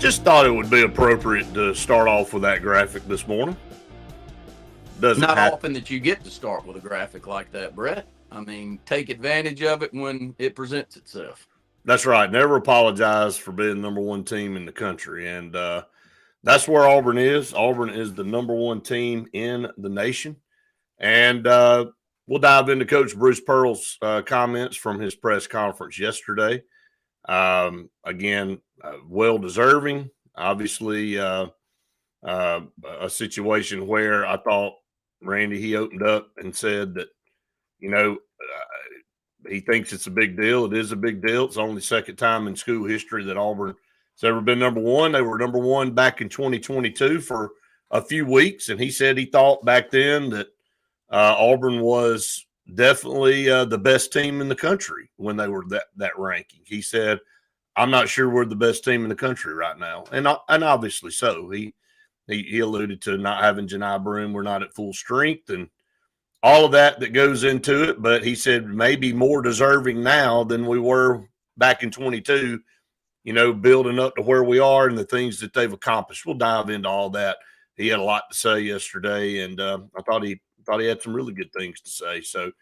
Just thought it would be appropriate to start off with that graphic this morning. Doesn't Not have often that you get to start with a graphic like that, Brett. I mean, take advantage of it when it presents itself. That's right. Never apologize for being the number one team in the country, and that's where Auburn is. Auburn is the number one team in the nation, and we'll dive into Coach Bruce Pearl's comments from his press conference yesterday. Again, well deserving. Obviously, a situation where I thought Randy, he opened up and said that, he thinks it's a big deal. It is a big deal. It's only the second time in school history that Auburn has ever been number one. They were number one back in 2022 for a few weeks, and he said he thought back then that Auburn was definitely the best team in the country when they were that ranking. He said, "I'm not sure we're the best team in the country right now," and obviously so. He alluded to not having Janai Broome. We're not at full strength, and all of that goes into it. But he said maybe more deserving now than we were back in 22. Building up to where we are and the things that they've accomplished. We'll dive into all that. He had a lot to say yesterday, and I thought he had some really good things to say. So,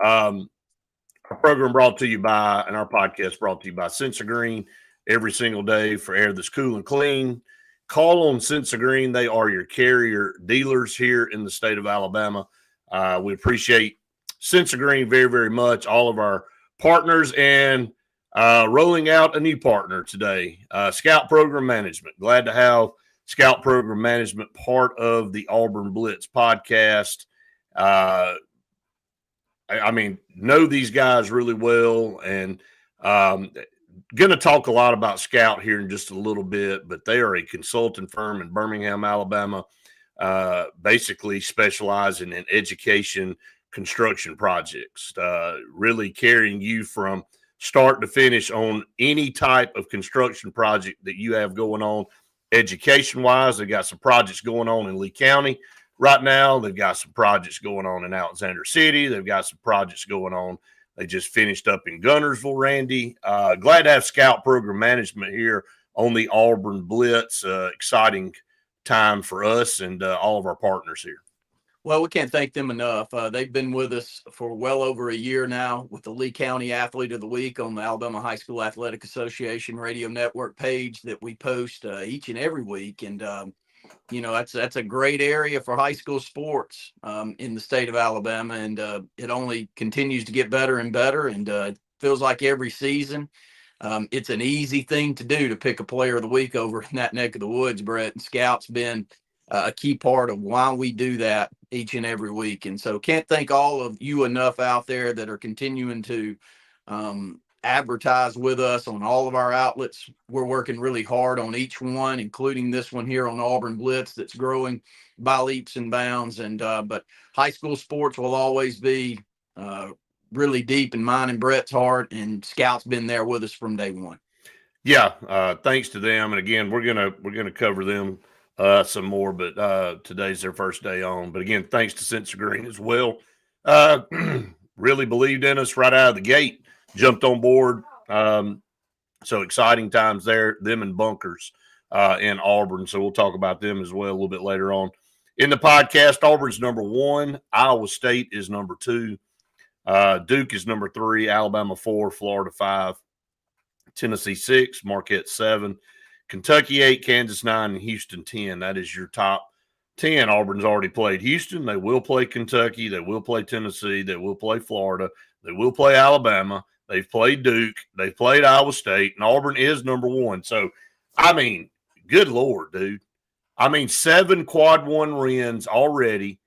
our program brought to you by, and our podcast brought to you by Sensagreen. Every single day for air that's cool and clean. Call on Sensagreen. They are your carrier dealers here in the state of Alabama. We appreciate Sensagreen very, very much. All of our partners, and rolling out a new partner today, Scout Program Management. Glad to have Scout Program Management part of the Auburn Blitz podcast. I mean, know these guys really well, and going to talk a lot about Scout here in just a little bit, but they are a consulting firm in Birmingham, Alabama, basically specializing in education construction projects, really carrying you from start to finish on any type of construction project that you have going on education-wise. They've got some projects going on in Lee County right now. They've got some projects going on in Alexander City. They've got some projects going on. They just finished up in Guntersville, Randy. Glad to have Scout Program Management here on the Auburn Blitz. Exciting time for us and all of our partners here. Well, we can't thank them enough. They've been with us for well over a year now with the Lee County Athlete of the Week on the Alabama High School Athletic Association radio network page that we post each and every week. And, that's a great area for high school sports in the state of Alabama. And it only continues to get better and better. And it feels like every season it's an easy thing to do to pick a player of the week over in that neck of the woods, Brett. And Scout's been a key part of why we do that each and every week. And so can't thank all of you enough out there that are continuing to advertise with us on all of our outlets. We're working really hard on each one, including this one here on Auburn Blitz that's growing by leaps and bounds. And but high school sports will always be really deep in mine and Brett's heart, and Scout's been there with us from day one. Yeah, thanks to them. And again, we're gonna cover them some more, but today's their first day on. But again, thanks to Sensagreen as well. Really believed in us right out of the gate. Jumped on board. So exciting times there. Them and Bunkers in Auburn. So we'll talk about them as well a little bit later on in the podcast. Auburn's number 1. Iowa State is number 2. Duke is number 3. Alabama 4. Florida 5. Tennessee 6. Marquette 7. Kentucky 8, Kansas 9, and Houston 10. That is your top 10. Auburn's already played Houston. They will play Kentucky. They will play Tennessee. They will play Florida. They will play Alabama. They've played Duke. They've played Iowa State. And Auburn is number 1. So, I mean, good Lord, dude. I mean, 7 quad 1 wins already,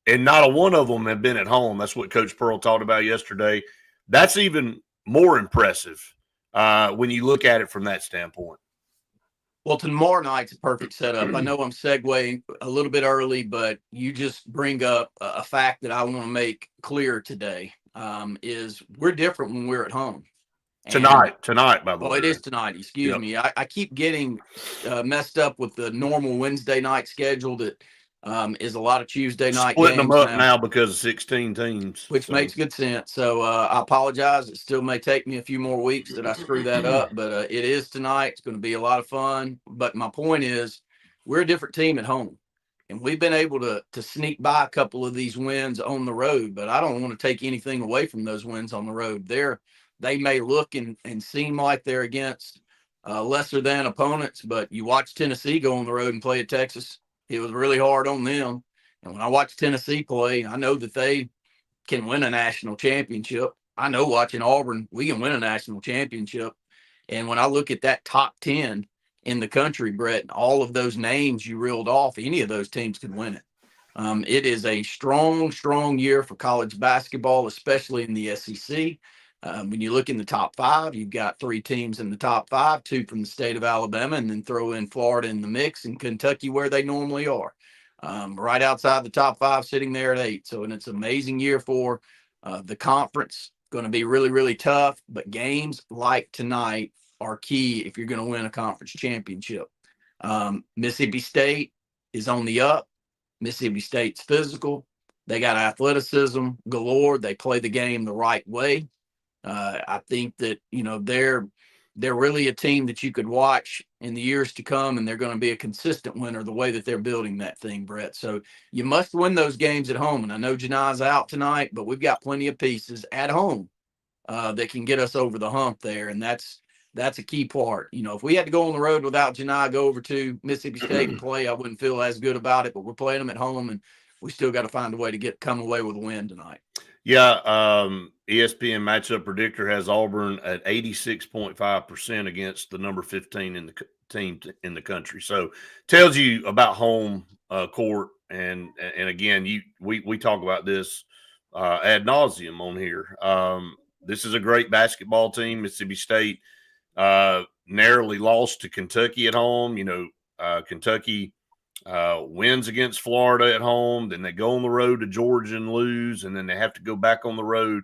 and not a one of them have been at home. That's what Coach Pearl talked about yesterday. That's even more impressive when you look at it from that standpoint. Well, tomorrow night's a perfect setup. I know I'm segueing a little bit early, but you just bring up a fact that I want to make clear today, is we're different when we're at home. Tonight, by the way. Oh, it is tonight. Excuse me. I keep getting messed up with the normal Wednesday night schedule that is a lot of Tuesday night Splitting games them up now because of 16 teams. which makes good sense. So I apologize. It still may take me a few more weeks that I screw that up, but it is tonight. It's going to be a lot of fun. But my point is, we're a different team at home, and we've been able to sneak by a couple of these wins on the road. But I don't want to take anything away from those wins on the road. They may look and seem like they're against lesser than opponents, but you watch Tennessee go on the road and play at Texas. It was really hard on them. And when I watch Tennessee play, I know that they can win a national championship. I know watching Auburn, we can win a national championship. And when I look at that top 10 in the country, Brett, all of those names you reeled off, any of those teams could win it. It is a strong, strong year for college basketball, especially in the SEC. When you look in the top 5, you've got 3 teams in the top 5, 2 from the state of Alabama, and then throw in Florida in the mix and Kentucky where they normally are. Right outside the top 5, sitting there at 8. So, and it's an amazing year for the conference. Going to be really, really tough, but games like tonight are key if you're going to win a conference championship. Mississippi State is on the up. Mississippi State's physical. They got athleticism galore. They play the game the right way. I think that, they're really a team that you could watch in the years to come, and they're going to be a consistent winner the way that they're building that thing, Brett. So you must win those games at home. And I know Janai's out tonight, but we've got plenty of pieces at home that can get us over the hump there. And that's a key part. If we had to go on the road without Janai, go over to Mississippi State and play, I wouldn't feel as good about it, but we're playing them at home, and we still got to find a way to come away with a win tonight. Yeah, ESPN matchup predictor has Auburn at 86.5% against the number 15 in the team in the country. So tells you about home court, and again, we talk about this ad nauseum on here. This is a great basketball team. Mississippi State narrowly lost to Kentucky at home. Kentucky wins against Florida at home, then they go on the road to Georgia and lose, and then they have to go back on the road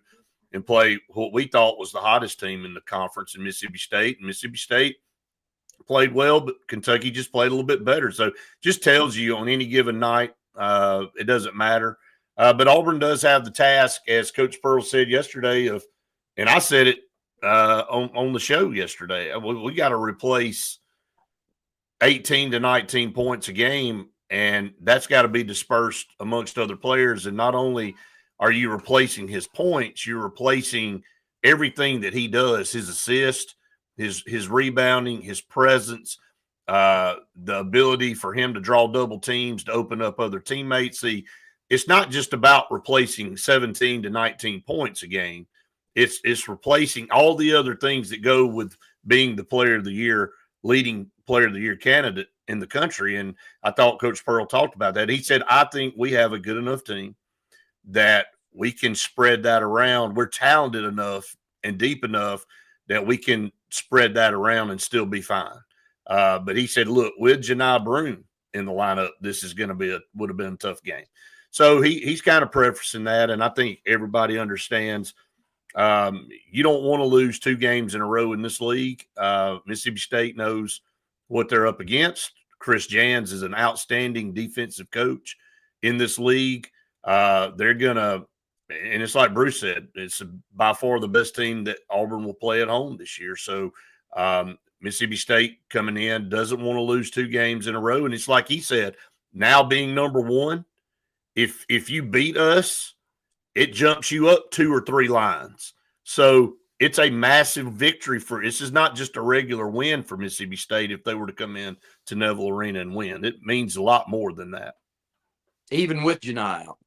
and play what we thought was the hottest team in the conference in Mississippi State. And Mississippi State played well, but Kentucky just played a little bit better. So just tells you on any given night, it doesn't matter. But Auburn does have the task, as Coach Pearl said yesterday, and I said it on the show yesterday, we got to replace 18 to 19 points a game, and that's got to be dispersed amongst other players. And not only are you replacing his points, you're replacing everything that he does, his assist, his rebounding, his presence, the ability for him to draw double teams to open up other teammates. See, it's not just about replacing 17 to 19 points a game. It's replacing all the other things that go with being the player of the year, leading player of the year candidate in the country. And I thought Coach Pearl talked about that. He said, I think we have a good enough team that we can spread that around. We're talented enough and deep enough that we can spread that around and still be fine. But he said, look, with Janai Broome in the lineup, this is going to would have been a tough game. So he's kind of prefacing that. And I think everybody understands you don't want to lose 2 games in a row in this league. Mississippi State knows what they're up against. Chris Jans is an outstanding defensive coach in this league. They're going to, and it's like Bruce said, it's by far the best team that Auburn will play at home this year. So Mississippi State coming in doesn't want to lose 2 games in a row. And it's like he said, now being number 1, if you beat us, it jumps you up 2 or 3 lines. So it's a massive victory this is not just a regular win for Mississippi State if they were to come in to Neville Arena and win. It means a lot more than that. Even with Janai out.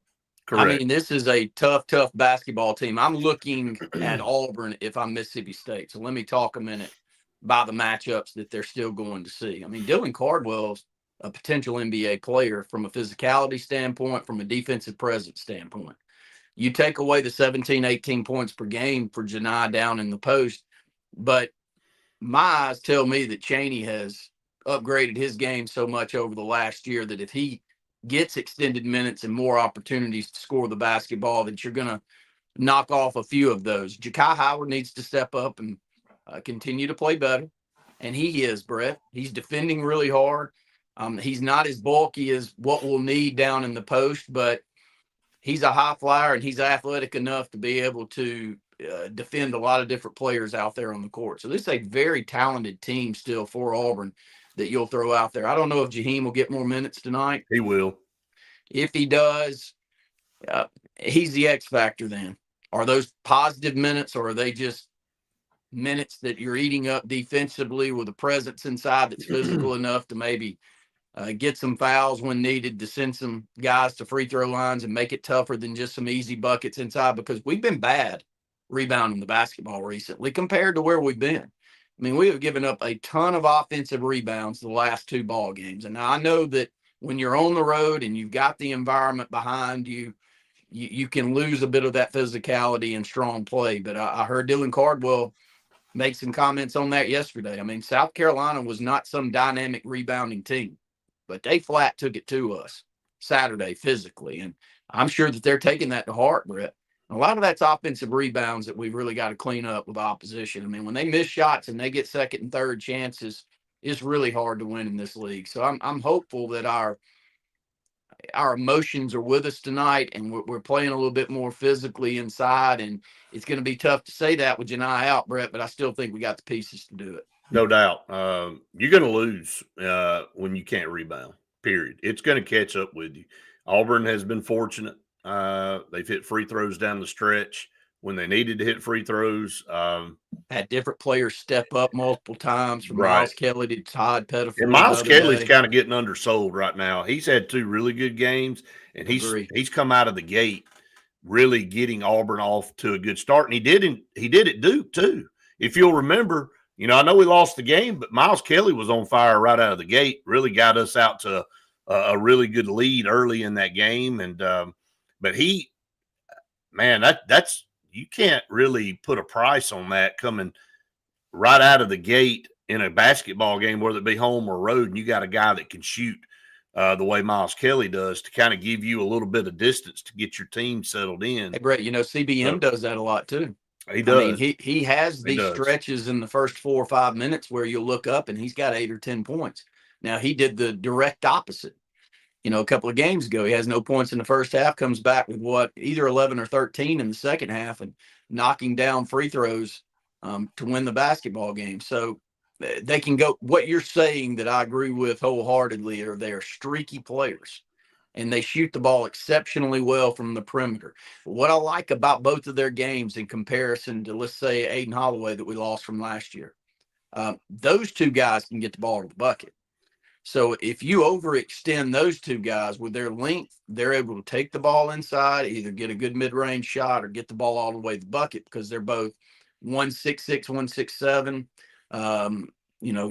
Correct. I mean, this is a tough basketball team. I'm looking at Auburn if I'm Mississippi State. So let me talk a minute about the matchups that they're still going to see. I mean, Dylan Cardwell's a potential NBA player from a physicality standpoint, from a defensive presence standpoint. You take away the 17, 18 points per game for Janai down in the post, but my eyes tell me that Chaney has upgraded his game so much over the last year that if he gets extended minutes and more opportunities to score the basketball, that you're going to knock off a few of those. Ja'Kai Howard needs to step up and continue to play better, and he is, Brett. He's defending really hard. He's not as bulky as what we'll need down in the post, but he's a high flyer and he's athletic enough to be able to defend a lot of different players out there on the court. So this is a very talented team still for Auburn that you'll throw out there. I don't know if Jaheim will get more minutes tonight. He will. If he does, he's the X factor then. Are those positive minutes, or are they just minutes that you're eating up defensively with a presence inside that's physical enough to maybe get some fouls when needed, to send some guys to free throw lines and make it tougher than just some easy buckets inside? Because we've been bad rebounding the basketball recently compared to where we've been. I mean, we have given up a ton of offensive rebounds the last 2 ball games. And I know that when you're on the road and you've got the environment behind you, you can lose a bit of that physicality and strong play. But I heard Dylan Cardwell make some comments on that yesterday. I mean, South Carolina was not some dynamic rebounding team, but they flat took it to us Saturday physically. And I'm sure that they're taking that to heart, Brett. A lot of that's offensive rebounds that we've really got to clean up with opposition. I mean, when they miss shots and they get second and third chances, it's really hard to win in this league. So I'm hopeful that our emotions are with us tonight, and we're playing a little bit more physically inside. And it's going to be tough to say that with Janai out, Brett, but I still think we got the pieces to do it. No doubt. You're going to lose when you can't rebound, period. It's going to catch up with you. Auburn has been fortunate. They've hit free throws down the stretch when they needed to hit free throws. Had different players step up multiple times, from Right. Miles Kelly to Todd Pettiford. And Miles Kelly's kind of getting undersold right now. He's had 2 really good games, and he's come out of the gate really getting Auburn off to a good start. And he did at Duke too. If you'll remember, I know we lost the game, but Miles Kelly was on fire right out of the gate, really got us out to a really good lead early in that game. And but that's you can't really put a price on that coming right out of the gate in a basketball game, whether it be home or road, and you got a guy that can shoot the way Miles Kelly does to kind of give you a little bit of distance to get your team settled in. Hey, Brett, CBM does that a lot too. He does. I mean, he has these stretches in the first 4 or 5 minutes where you'll look up and he's got 8 or 10 points. Now, he did the direct opposite. A couple of games ago, he has no points in the first half, comes back with either 11 or 13 in the second half, and knocking down free throws to win the basketball game. So they can go. What you're saying that I agree with wholeheartedly are they're streaky players, and they shoot the ball exceptionally well from the perimeter. What I like about both of their games in comparison to, let's say, Aiden Holloway that we lost from last year, those 2 guys can get the ball to the bucket. So if you overextend those 2 guys with their length, they're able to take the ball inside, either get a good mid-range shot or get the ball all the way to the bucket, because they're both 166, 167.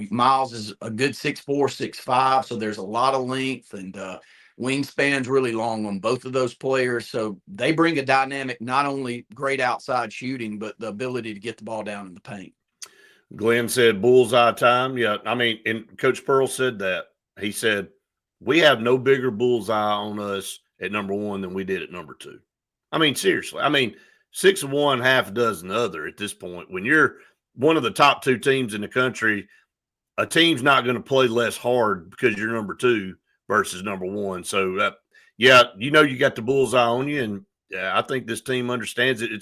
Miles is a good 6'4", 6'5", so there's a lot of length, and wingspan's really long on both of those players. So they bring a dynamic, not only great outside shooting, but the ability to get the ball down in the paint. Glenn said bullseye time. Yeah, I mean, and Coach Pearl said that. He said, we have no bigger bullseye on us at number 1 than we did at number 2. I mean, seriously. I mean, 6 of one, half a dozen the other at this point. When you're one of the top 2 teams in the country, a team's not going to play less hard because you're number 2 versus number 1. So, you got the bullseye on you, and I think this team understands it.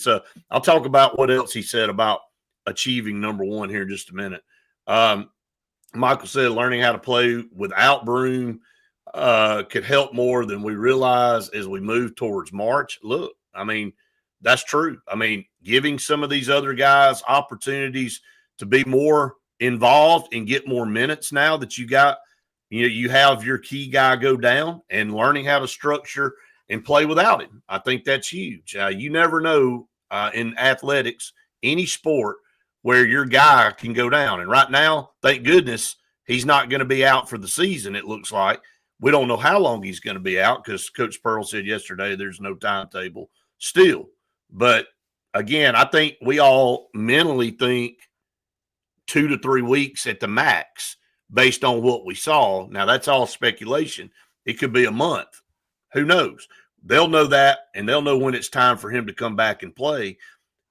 I'll talk about what else he said about achieving number 1 here in just a minute. Michael said learning how to play without Broome could help more than we realize as we move towards March. Look, I mean, that's true. I mean, giving some of these other guys opportunities to be more involved and get more minutes now that you have your key guy go down, and learning how to structure and play without him. I think that's huge. You never know in athletics, any sport, where your guy can go down. And right now, thank goodness, he's not going to be out for the season, it looks like. We don't know how long he's going to be out because Coach Pearl said yesterday there's no timetable still. But, again, I think we all mentally think 2 to 3 weeks at the max based on what we saw. Now, that's all speculation. It could be a month. Who knows? They'll know that, and they'll know when it's time for him to come back and play.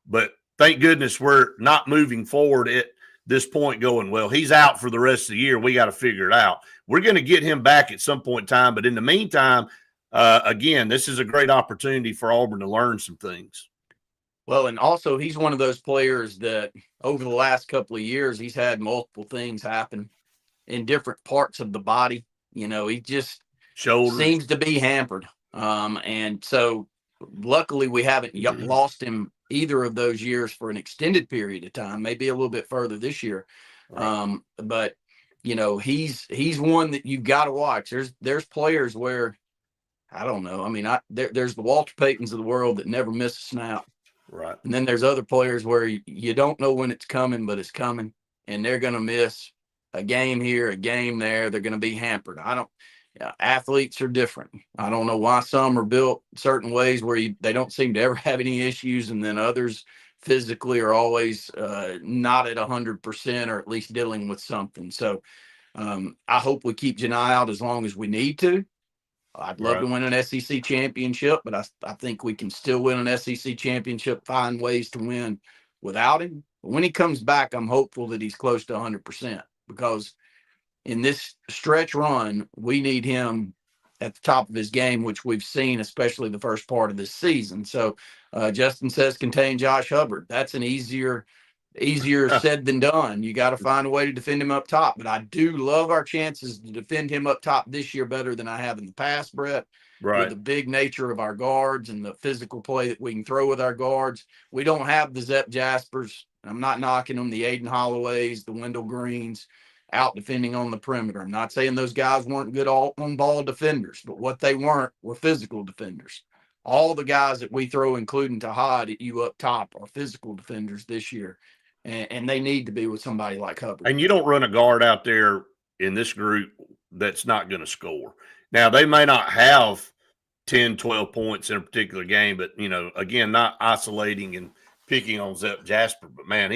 But thank goodness we're not moving forward at this point going, well, he's out for the rest of the year. We got to figure it out. We're going to get him back at some point in time. But in the meantime, again, this is a great opportunity for Auburn to learn some things. Well, and also he's one of those players that over the last couple of years, he's had multiple things happen in different parts of the body. He just seems to be hampered. And so luckily we haven't lost him either of those years for an extended period of time, maybe a little bit further this year. Right. But he's one that you've got to watch. There's players where, I don't know. I mean, there's the Walter Paytons of the world that never miss a snap. Right. And then there's other players where you don't know when it's coming, but it's coming, and they're going to miss a game here, a game there. They're going to be hampered. Athletes are different. I don't know why some are built certain ways where they don't seem to ever have any issues, and then others physically are always not at 100% or at least dealing with something. So I hope we keep Janai out as long as we need to. I'd love to win an SEC championship, but I think we can still win an SEC championship, find ways to win without him. But when he comes back, I'm hopeful that he's close to 100%, because in this stretch run, we need him at the top of his game, which we've seen, especially the first part of this season. So Justin says contain Josh Hubbard. That's an easier said than done. You got to find a way to defend him up top. But I do love our chances to defend him up top this year better than I have in the past, Brett. Right. With the big nature of our guards and the physical play that we can throw with our guards. We don't have the Zep Jaspers. I'm not knocking them, the Aiden Holloways, the Wendell Greens out defending on the perimeter. I'm not saying those guys weren't good on-ball defenders, but what they weren't were physical defenders. All the guys that we throw, including Tahad at you up top, are physical defenders this year. And they need to be with somebody like Hubbard. And you don't run a guard out there in this group that's not going to score. Now, they may not have 10, 12 points in a particular game, but, again, not isolating and picking on Zep Jasper. But, man,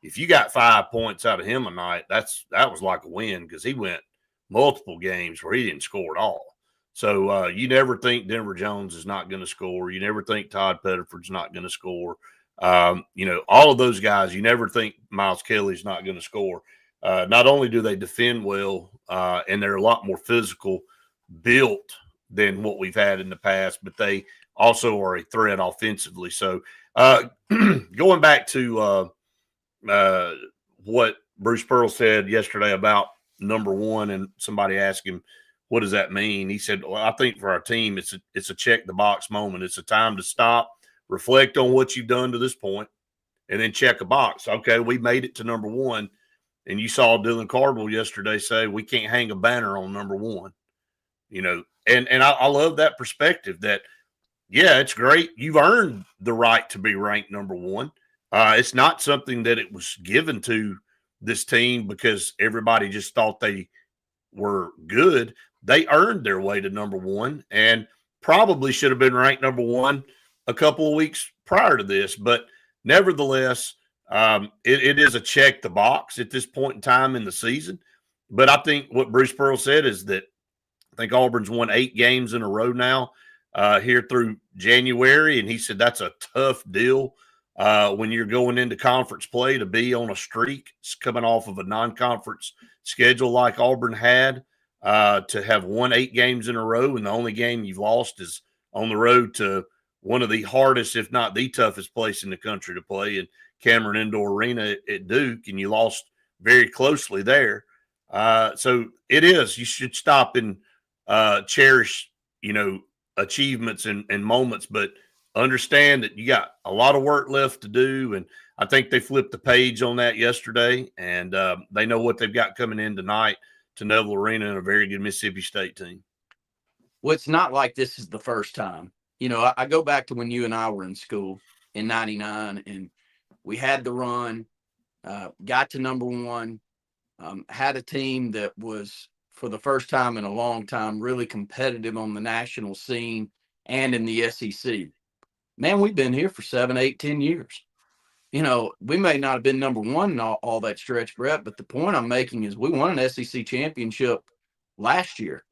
if you got 5 points out of him a night, that was like a win, because he went multiple games where he didn't score at all. So you never think Denver Jones is not going to score. You never think Todd Pettiford's not going to score. All of those guys, you never think Miles Kelly's not going to score. Not only do they defend well, and they're a lot more physical built than what we've had in the past, but they also are a threat offensively. So going back to what Bruce Pearl said yesterday about number one, and somebody asked him, what does that mean? He said, well, I think for our team, it's a check the box moment. It's a time to stop, reflect on what you've done to this point, and then check a box. Okay, we made it to number one. And you saw Dylan Cardwell yesterday say we can't hang a banner on number one. And I love that perspective that, yeah, it's great. You've earned the right to be ranked number one. It's not something that it was given to this team because everybody just thought they were good. They earned their way to number one and probably should have been ranked number one a couple of weeks prior to this. But nevertheless, it is a check the box at this point in time in the season. But I think what Bruce Pearl said is that I think Auburn's won 8 games in a row now here through January. And he said that's a tough deal when you're going into conference play to be on a streak. It's coming off of a non-conference schedule like Auburn had, to have won 8 games in a row. And the only game you've lost is on the road to one of the hardest, if not the toughest place in the country to play, in Cameron Indoor Arena at Duke, and you lost very closely there. So it is. You should stop and cherish, achievements and moments, but understand that you got a lot of work left to do. And I think they flipped the page on that yesterday, and they know what they've got coming in tonight to Neville Arena and a very good Mississippi State team. Well, it's not like this is the first time. I go back to when you and I were in school in 99, and we had the run, got to number one, had a team that was, for the first time in a long time, really competitive on the national scene and in the SEC. Man, we've been here for 7, 8, 10 years. We may not have been number one in all that stretch, Brett, but the point I'm making is we won an SEC championship last year.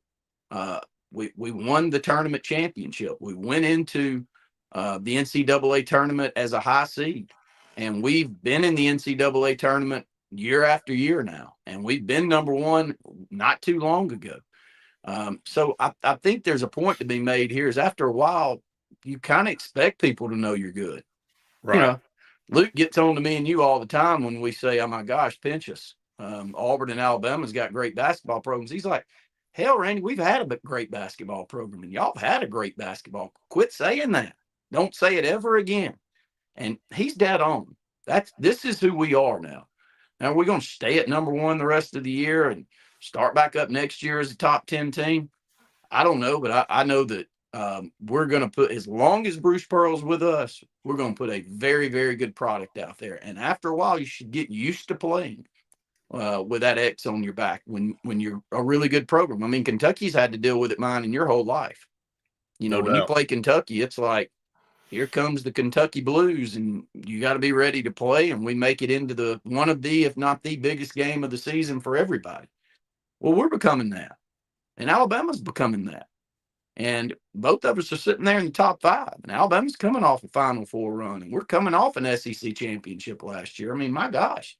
We won the tournament championship. We went into the NCAA tournament as a high seed, and we've been in the NCAA tournament year after year now, and we've been number one not too long ago. So I think there's a point to be made here is after a while, you kind of expect people to know you're good. Right. You know, Luke gets on to me and you all the time when we say, oh my gosh, pinch us. Auburn and Alabama's got great basketball programs. He's like, hell, Randy, we've had a great basketball program and y'all have had a great basketball. Quit saying that. Don't say it ever again. And he's dead on. This is who we are now. Now, are we going to stay at number one the rest of the year and start back up next year as a top 10 team? I don't know, but I know that we're going to put, as long as Bruce Pearl's with us, we're going to put a very, very good product out there. And after a while, you should get used to playing with that X on your back when you're a really good program. I mean, Kentucky's had to deal with it mine in your whole life. You know, when you play Kentucky, it's like, here comes the Kentucky Blues, and you got to be ready to play. And we make it into one of the, if not the biggest game of the season for everybody. Well, we're becoming that, and Alabama's becoming that. And both of us are sitting there in the top 5. And Alabama's coming off a Final Four run, and we're coming off an SEC championship last year. I mean, my gosh.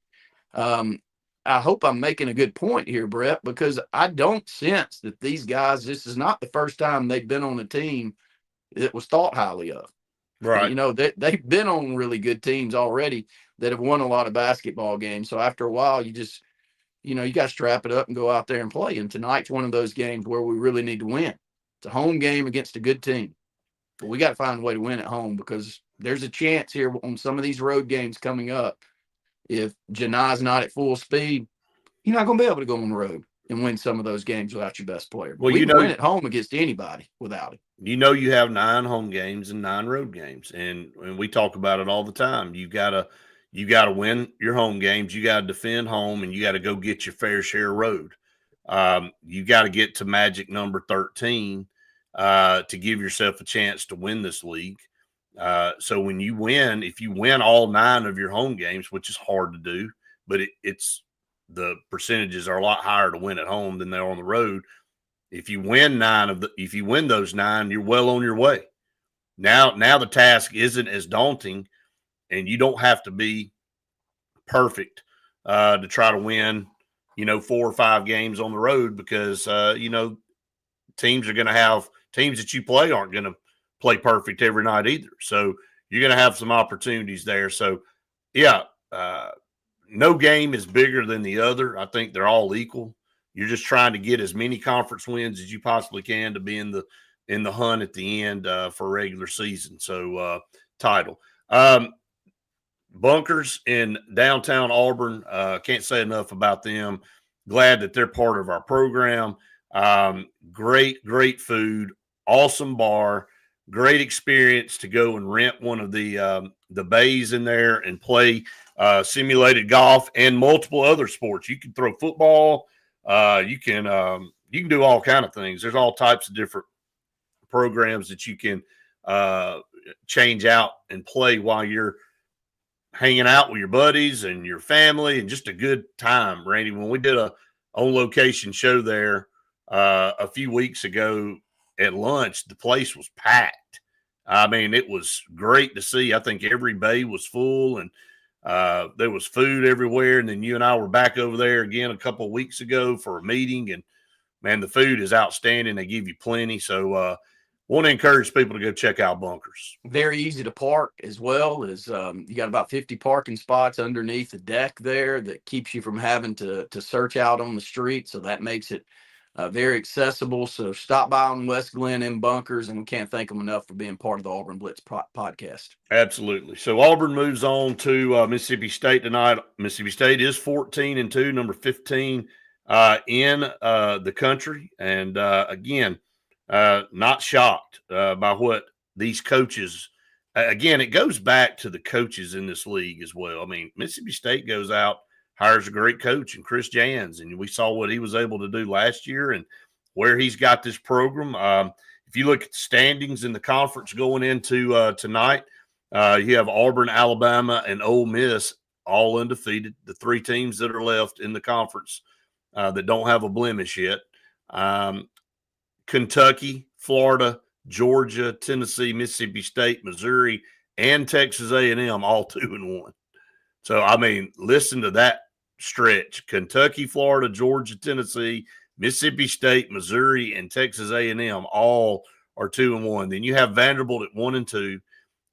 I hope I'm making a good point here, Brett, because I don't sense that these guys, this is not the first time they've been on a team that was thought highly of. Right. You know, they've been on really good teams already that have won a lot of basketball games. So after a while, you just, you know, you got to strap it up and go out there and play. And tonight's one of those games where we really need to win. It's a home game against a good team. But we got to find a way to win at home because there's a chance here on some of these road games coming up. If Janai's not at full speed, you're not going to be able to go on the road and win some of those games without your best player. Well, we can win at home against anybody without it. You know, you have 9 home games and 9 road games, and we talk about it all the time. You gotta win your home games. You got to defend home, and you got to go get your fair share road. You got to get to magic number 13 to give yourself a chance to win this league. So when you win, if you win all 9 of your home games, which is hard to do, but it's the percentages are a lot higher to win at home than they're on the road. If you win if you win those 9, you're well on your way. Now the task isn't as daunting, and you don't have to be perfect to try to win, 4 or 5 games on the road because teams are going to have teams that you play aren't going to play perfect every night either. So you're going to have some opportunities there. So yeah, no game is bigger than the other. I think they're all equal. You're just trying to get as many conference wins as you possibly can to be in the hunt at the end for a regular season. So title. Bunkers in downtown Auburn. Can't say enough about them. Glad that they're part of our program. Great food, awesome bar, great experience to go and rent one of the bays in there and play simulated golf and multiple other sports. You can throw football. You can do all kind of things. There's all types of different programs that you can change out and play while you're hanging out with your buddies and your family, and just a good time, Randy. When we did a on location show there a few weeks ago at lunch, the place was packed. I mean, it was great to see. I think every bay was full, and there was food everywhere. And then you and I were back over there again a couple of weeks ago for a meeting, and man, the food is outstanding. They give you plenty. So want to encourage people to go check out Bunkers. Very easy to park as well. As you got about 50 parking spots underneath the deck there that keeps you from having to search out on the street. So that makes it very accessible. So stop by on West Glen and Bunkers, and we can't thank them enough for being part of the Auburn Blitz podcast. Absolutely. So Auburn moves on to Mississippi State tonight. Mississippi State is 14-2, number 15 in the country. And again, not shocked by what these coaches. Again, it goes back to the coaches in this league as well. I mean, Mississippi State goes out, hires a great coach in Chris Jans, and we saw what he was able to do last year and where he's got this program. If you look at the standings in the conference going into tonight, you have Auburn, Alabama, and Ole Miss all undefeated, the 3 teams that are left in the conference that don't have a blemish yet. Kentucky, Florida, Georgia, Tennessee, Mississippi State, Missouri, and Texas A&M all 2-1. So, I mean, listen to that stretch, Kentucky, Florida, Georgia, Tennessee, Mississippi State, Missouri, and Texas A&M all are 2-1. Then you have Vanderbilt at 1-2,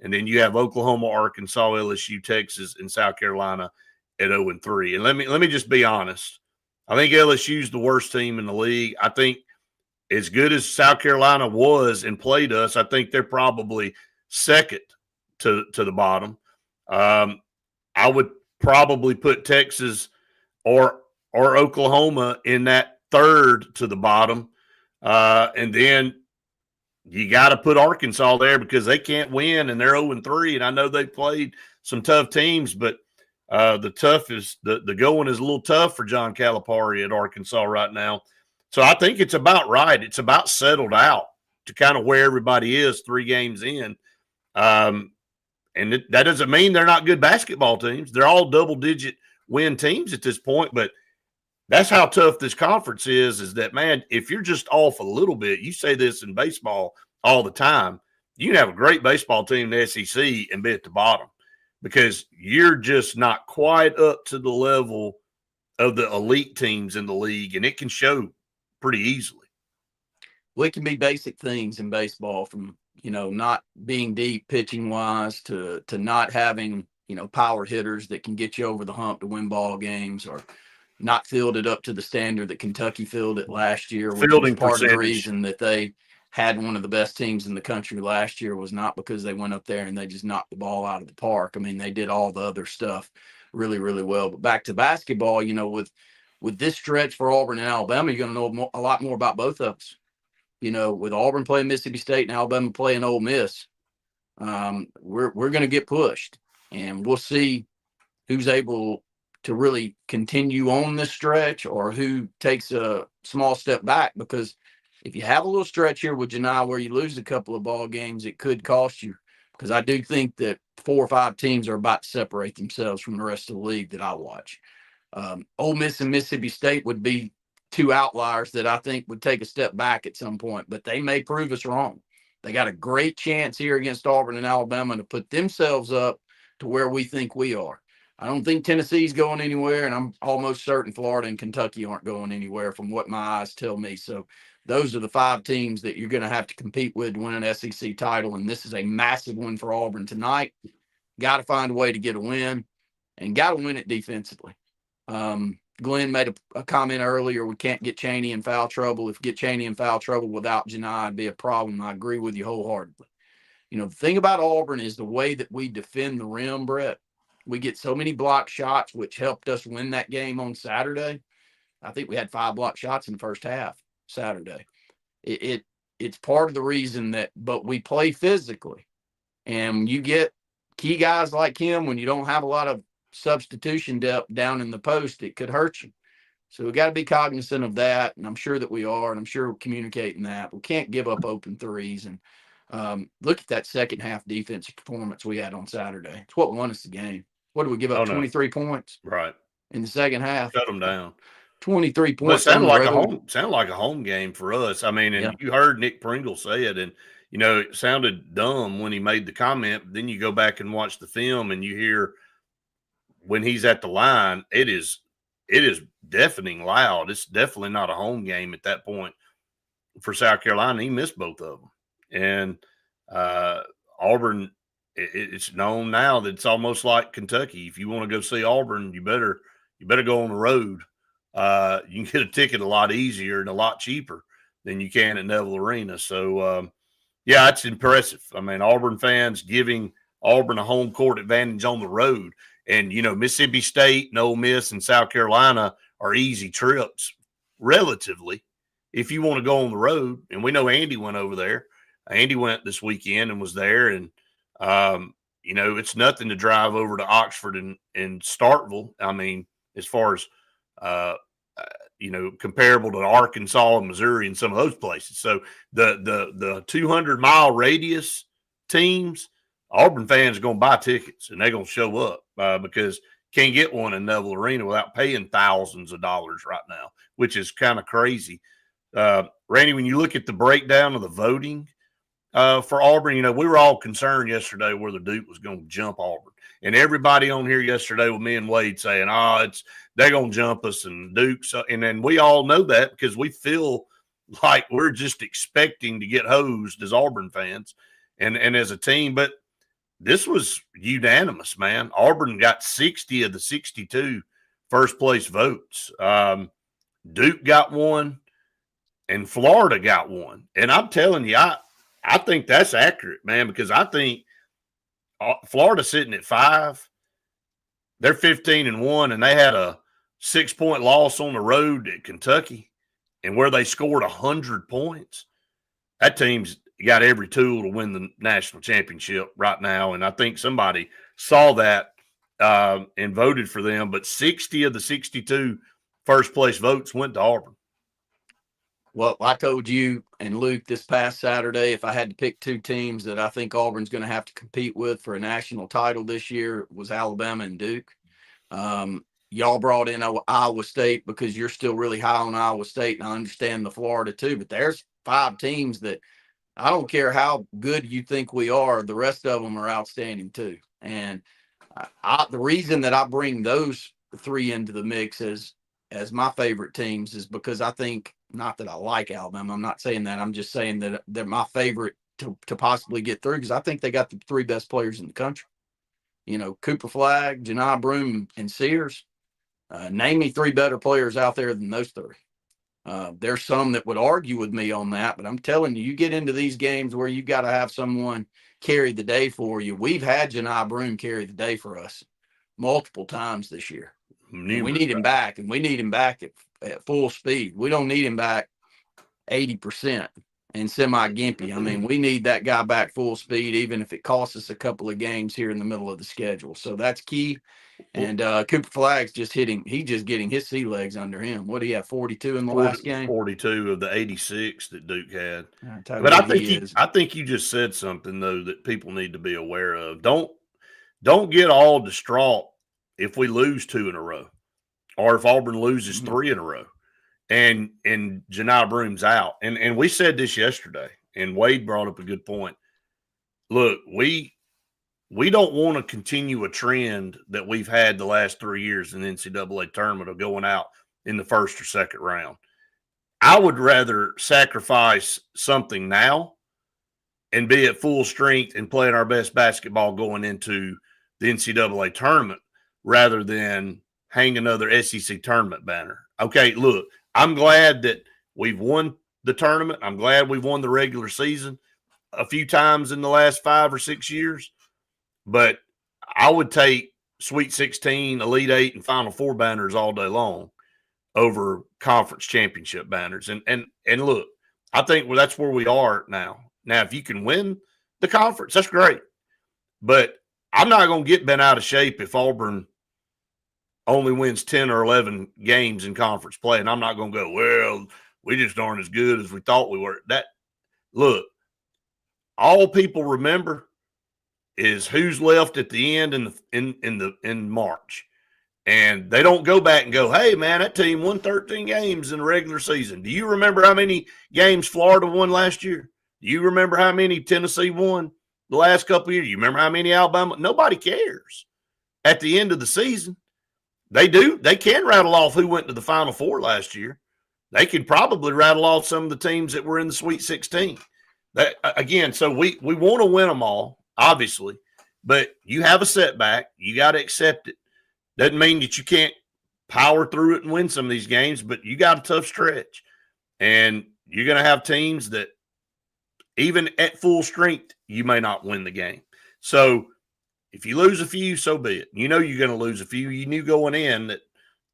and then you have Oklahoma, Arkansas, LSU, Texas, and South Carolina at 0-3. And let me just be honest. I think LSU's the worst team in the league. I think as good as South Carolina was and played us, I think they're probably second to the bottom. I would probably put Texas or Oklahoma in that third to the bottom. And then you got to put Arkansas there because they can't win and they're 0-3. And I know they played some tough teams, but the going is a little tough for John Calipari at Arkansas right now. So I think it's about right. It's about settled out to kind of where everybody is 3 games in. And that doesn't mean they're not good basketball teams. They're all double-digit win teams at this point, but that's how tough this conference is that, man, if you're just off a little bit, you say this in baseball all the time, you can have a great baseball team in the SEC and be at the bottom because you're just not quite up to the level of the elite teams in the league, and it can show pretty easily. Well, it can be basic things in baseball from, not being deep pitching wise to not having, power hitters that can get you over the hump to win ball games, or not fielded up to the standard that Kentucky fielded last year, which was part of the reason that they had one of the best teams in the country last year was not because they went up there and they just knocked the ball out of the park. I mean, they did all the other stuff really, really well. But back to basketball, with this stretch for Auburn and Alabama, you're going to know a lot more about both of us. With Auburn playing Mississippi State and Alabama playing Ole Miss, we're going to get pushed, and we'll see who's able to really continue on this stretch or who takes a small step back. Because if you have a little stretch here with Janai where you lose a couple of ball games, it could cost you. Because I do think that 4 or 5 teams are about to separate themselves from the rest of the league that I watch. Ole Miss and Mississippi State would be 2 outliers that I think would take a step back at some point, but they may prove us wrong. They got a great chance here against Auburn and Alabama to put themselves up to where we think we are. I don't think Tennessee's going anywhere, and I'm almost certain Florida and Kentucky aren't going anywhere from what my eyes tell me. So those are the 5 teams that you're going to have to compete with to win an SEC title, and this is a massive one for Auburn tonight. Got to find a way to get a win, and got to win it defensively. Glenn made a comment earlier, we can't get Chaney in foul trouble. If get Chaney in foul trouble without Janai, it'd be a problem. I agree with you wholeheartedly. The thing about Auburn is the way that we defend the rim, Brett. We get so many block shots, which helped us win that game on Saturday. I think we had 5 block shots in the first half Saturday. It's part of the reason but we play physically. And you get key guys like him when you don't have a lot of substitution depth down in the post, it could hurt you. So we got to be cognizant of that, and I'm sure that we are, and I'm sure we're communicating that. We can't give up open threes. And look at that second half defensive performance we had on Saturday. It's what won us the game. What did we give up? 23 points, right, in the second half. Shut them down. 23 points. Well, it sounded like a home game for us. I mean, and you heard Nick Pringle say it, and it sounded dumb when he made the comment. But then you go back and watch the film, and you hear when he's at the line, it is deafening loud. It's definitely not a home game at that point for South Carolina. He missed both of them, and Auburn. It's known now that it's almost like Kentucky. If you want to go see Auburn, you better go on the road. You can get a ticket a lot easier and a lot cheaper than you can at Neville Arena. So, yeah, it's impressive. I mean, Auburn fans giving Auburn a home court advantage on the road. And, Mississippi State and Ole Miss and South Carolina are easy trips, relatively, if you want to go on the road. And we know Andy went over there. Andy went this weekend and was there. And, it's nothing to drive over to Oxford and Starkville. I mean, as far as, comparable to Arkansas and Missouri and some of those places. So the 200-mile radius teams, Auburn fans are going to buy tickets and they're going to show up because can't get one in Neville Arena without paying thousands of dollars right now, which is kind of crazy. Randy, when you look at the breakdown of the voting for Auburn, we were all concerned yesterday whether Duke was going to jump Auburn. And everybody on here yesterday with me and Wade saying, they're going to jump us and Duke. So, and then we all know that because we feel like we're just expecting to get hosed as Auburn fans and as a team. But this was unanimous, man. Auburn got 60 of the 62 first place votes. Duke got one and Florida got one. And I'm telling you, I think that's accurate, man, because I think Florida sitting at 5. They're 15-1, and they had a 6-point loss on the road at Kentucky, and where they scored 100 points. That team's got every tool to win the national championship right now, and I think somebody saw that and voted for them. But 60 of the 62 first-place votes went to Auburn. Well, I told you and Luke this past Saturday, if I had to pick two teams that I think Auburn's going to have to compete with for a national title this year, it was Alabama and Duke. Y'all brought in Iowa State because you're still really high on Iowa State, and I understand the Florida too. But there's 5 teams that I don't care how good you think we are, the rest of them are outstanding too. And the reason that I bring those 3 into the mix as my favorite teams is because I think, not that I like Alabama, I'm not saying that. I'm just saying that they're my favorite to possibly get through because I think they got the 3 best players in the country. You know, Cooper Flagg, Janai Broome, and Sears. Name me 3 better players out there than those 3. There's some that would argue with me on that, but I'm telling you, you get into these games where you got to have someone carry the day for you. We've had Janai Broome carry the day for us multiple times this year. We need him back, and we need him back at full speed. We don't need him back 80% and semi-gimpy. I mean, we need that guy back full speed, even if it costs us a couple of games here in the middle of the schedule. So that's key. And Cooper Flagg's just hitting. He's just getting his sea legs under him. What do you have, 42 in the last game? 42 of the 86 that Duke had. But I think you just said something, though, that people need to be aware of. Don't get all distraught if we lose 2 in a row or if Auburn loses 3 in a row and Janai Broome's out. And we said this yesterday, and Wade brought up a good point. Look, we don't want to continue a trend that we've had the last 3 years in the NCAA tournament of going out in the first or second round. I would rather sacrifice something now and be at full strength and playing our best basketball going into the NCAA tournament rather than hang another SEC tournament banner. Okay, look, I'm glad that we've won the tournament. I'm glad we've won the regular season a few times in the last 5 or 6 years. But I would take Sweet 16, Elite 8, and Final Four banners all day long over conference championship banners. And look, I think that's where we are now. Now, if you can win the conference, that's great. But I'm not going to get bent out of shape if Auburn only wins 10 or 11 games in conference play. And I'm not going to go, well, we just aren't as good as we thought we were. Look, all people remember is who's left at the end in March. And they don't go back and go, hey, man, that team won 13 games in the regular season. Do you remember how many games Florida won last year? Do you remember how many Tennessee won the last couple of years? You remember how many Alabama? Nobody cares. At the end of the season, they do. They can rattle off who went to the Final Four last year. They could probably rattle off some of the teams that were in the Sweet 16. That, again, so we want to win them all, obviously, but you have a setback. You got to accept it. Doesn't mean that you can't power through it and win some of these games, but you got a tough stretch. And you're going to have teams that even at full strength, you may not win the game. So if you lose a few, so be it. You know you're going to lose a few. You knew going in that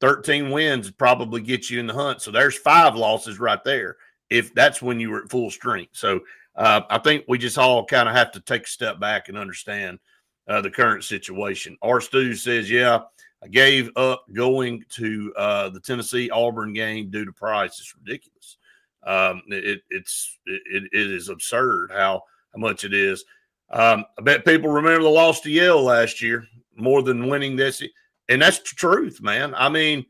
13 wins would probably get you in the hunt. So there's 5 losses right there if that's when you were at full strength. So I think we just all kind of have to take a step back and understand the current situation. R. Stu says, yeah, I gave up going to the Tennessee-Auburn game due to price. It's ridiculous. It is absurd how much it is. I bet people remember the loss to Yale last year more than winning this. And that's the truth, man. I mean,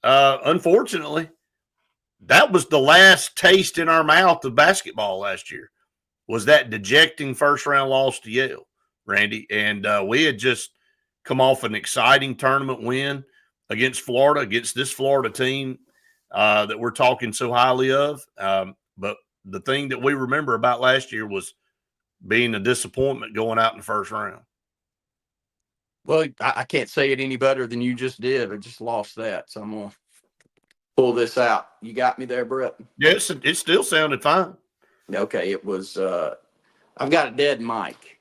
unfortunately, that was the last taste in our mouth of basketball last year, was that dejecting first-round loss to Yale, Randy. And we had just come off an exciting tournament win against Florida, against this Florida team that we're talking so highly of. But the thing that we remember about last year was being a disappointment going out in the first round. Well, I can't say it any better than you just did. I just lost that. So I'm going to pull this out. You got me there, Brett? Yes, it still sounded fine. Okay. It was, I've got a dead mic.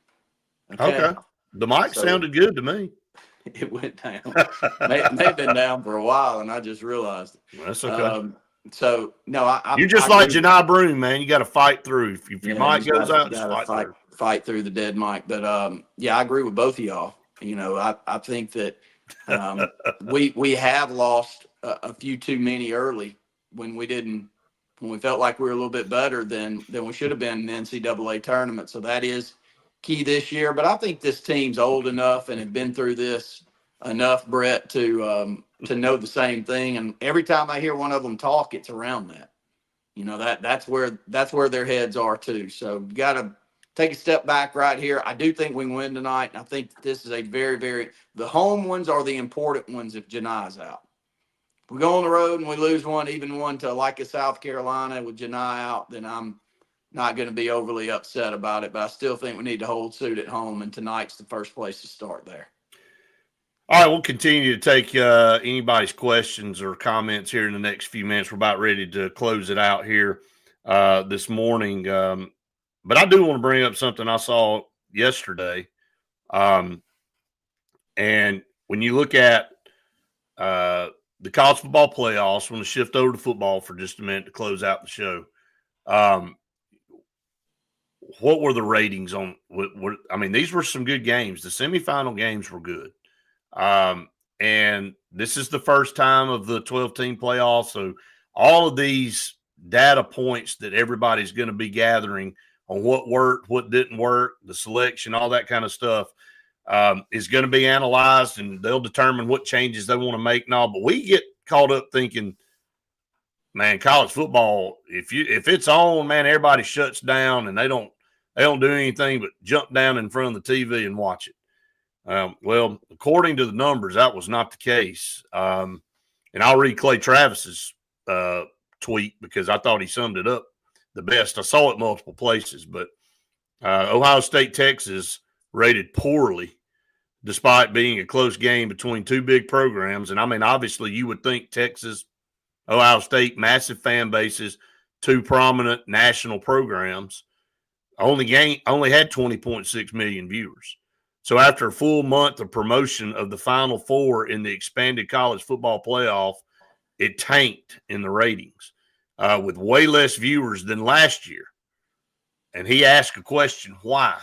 Okay. The mic sounded good to me. It went down. may have been down for a while, and I just realized it. That's okay. So no, you're just like Janai Broom, man. You got to fight through. If your mic goes out, just fight through the dead mic. But yeah, I agree with both of y'all. You know, I think that we have lost a few too many early when we felt like we were a little bit better than we should have been in the NCAA tournament. So that is key this year. But I think this team's old enough and have been through this enough, Brett, to know the same thing. And every time I hear one of them talk, it's around that. You know, that's where their heads are too. So you got to take a step back right here. I do think we can win tonight. And I think this is a very, very – the home ones are the important ones if Janai's out. If we go on the road and we lose one, even one to like a South Carolina with Janai out, then I'm not going to be overly upset about it. But I still think we need to hold suit at home, and tonight's the first place to start there. All right, we'll continue to take anybody's questions or comments here in the next few minutes. We're about ready to close it out here this morning. But I do want to bring up something I saw yesterday. And when you look at the college football playoffs, I want to shift over to football for just a minute to close out the show. What were the ratings on? I mean, these were some good games. The semifinal games were good. And this is the first time of the 12-team playoff. So all of these data points that everybody's going to be gathering on what worked, what didn't work, the selection, all that kind of stuff is going to be analyzed, and they'll determine what changes they want to make and all. But we get caught up thinking, man, college football, if it's on, man, everybody shuts down and they don't do anything but jump down in front of the TV and watch it. Well, according to the numbers, that was not the case. And I'll read Clay Travis's tweet because I thought he summed it up the best. I saw it multiple places, but Ohio State, Texas rated poorly despite being a close game between two big programs. And I mean, obviously you would think Texas, Ohio State, massive fan bases, two prominent national programs, only had 20.6 million viewers. So after a full month of promotion of the Final Four in the expanded college football playoff, it tanked in the ratings with way less viewers than last year. And he asked a question, why?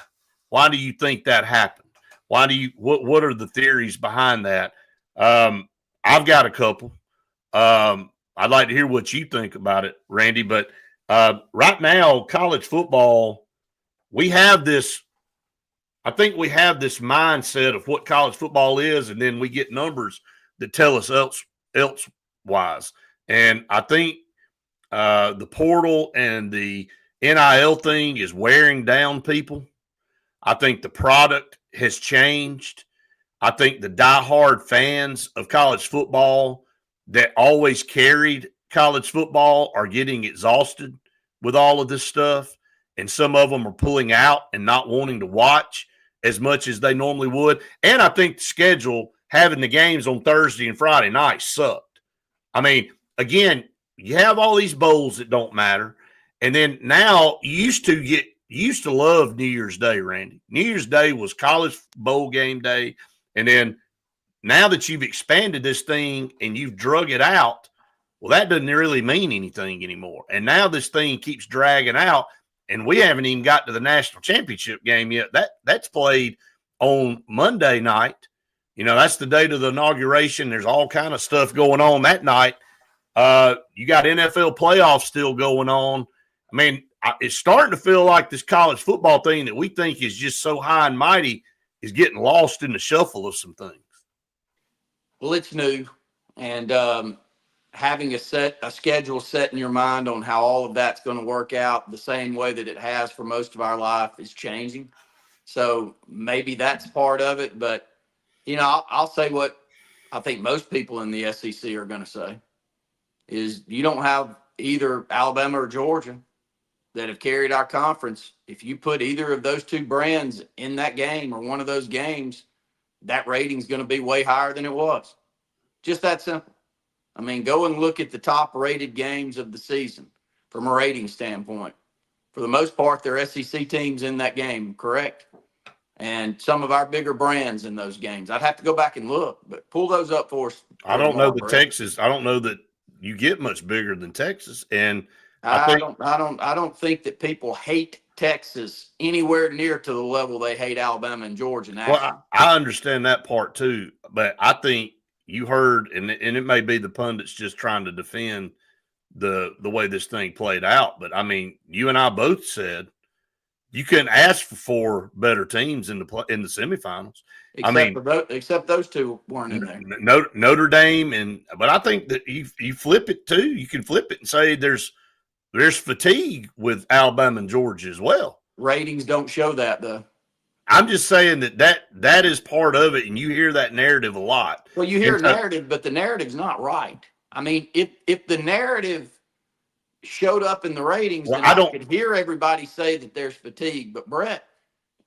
Why do you think that happened? What are the theories behind that? I've got a couple. I'd like to hear what you think about it, Randy. But right now, college football, I think we have this mindset of what college football is, and then we get numbers that tell us elsewise. And I think the portal and the NIL thing is wearing down people. I think the product has changed. I think the diehard fans of college football that always carried college football are getting exhausted with all of this stuff. And some of them are pulling out and not wanting to watch as much as they normally would. And I think the schedule, having the games on Thursday and Friday night, sucked. I mean, again, you have all these bowls that don't matter. And then now you used to love New Year's Day, Randy. New Year's Day was college bowl game day. And then now that you've expanded this thing and you've drug it out, well, that doesn't really mean anything anymore. And now this thing keeps dragging out. And we haven't even got to the national championship game yet. That's played on Monday night. You know, that's the date of the inauguration. There's all kind of stuff going on that night. You got NFL playoffs still going on. I mean, it's starting to feel like this college football thing that we think is just so high and mighty is getting lost in the shuffle of some things. Well, it's new. And having a schedule set in your mind on how all of that's going to work out the same way that it has for most of our life is changing. So maybe that's part of it. But I'll say what I think most people in the SEC are going to say is you don't have either Alabama or Georgia that have carried our conference. If you put either of those two brands in that game or one of those games, that rating's going to be way higher than it was. Just that simple. I mean, go and look at the top rated games of the season from a rating standpoint. For the most part, they're SEC teams in that game, correct? And some of our bigger brands in those games. I'd have to go back and look, but pull those up for us. I don't know that Texas. I don't know that you get much bigger than Texas, and I don't think that people hate Texas anywhere near to the level they hate Alabama and Georgia. Well, I understand that part too, but I think you heard, and it may be the pundits just trying to defend the way this thing played out, but I mean, you and I both said you couldn't ask for four better teams in the semifinals. Except those two weren't in there. Notre Dame, but I think that you flip it too. You can flip it and say there's fatigue with Alabama and Georgia as well. Ratings don't show that though. I'm just saying that is part of it, and you hear that narrative a lot. Well, you hear narrative, but the narrative's not right. I mean, if the narrative showed up in the ratings, then I could hear everybody say that there's fatigue. But Brett,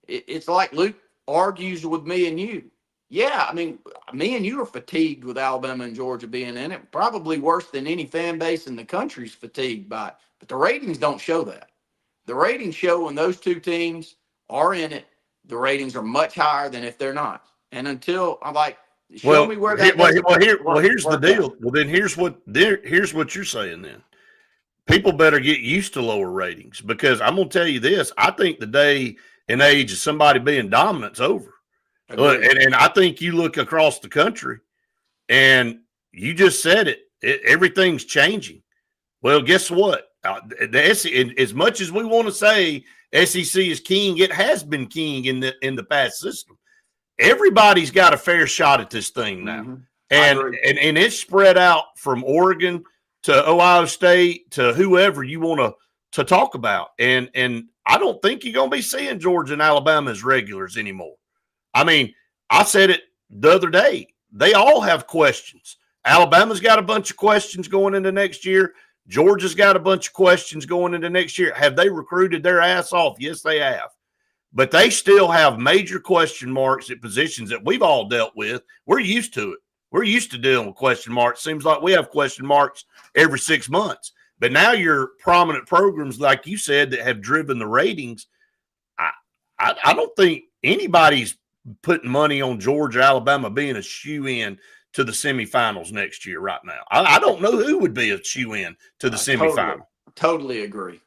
it's like Luke argues with me and you. Yeah, I mean, me and you are fatigued with Alabama and Georgia being in it, probably worse than any fan base in the country's fatigued by it. But the ratings don't show that. The ratings show when those two teams are in it, the ratings are much higher than if they're not. And until I'm like, show me where that. Here's the deal. Well, then here's what you're saying. Then people better get used to lower ratings, because I'm gonna tell you this. I think the day and age of somebody being dominant's over. And I think you look across the country, and you just said it. Everything's changing. Well, guess what? As much as we want to say SEC is king, it has been king in the past system. Everybody's got a fair shot at this thing now, and it's spread out from Oregon to Ohio State to whoever you want to talk about. And I don't think you're going to be seeing Georgia and Alabama as regulars anymore. I mean, I said it the other day. They all have questions. Alabama's got a bunch of questions going into next year. Georgia's got a bunch of questions going into next year. Have they recruited their ass off? Yes, they have. But they still have major question marks at positions that we've all dealt with. We're used to it. We're used to dealing with question marks. Seems like we have question marks every 6 months. But now your prominent programs, like you said, that have driven the ratings, I don't think anybody's putting money on Georgia, Alabama being a shoe-in to the semifinals next year right now. I don't know who would be a shoe-in to the semifinal. Totally agree.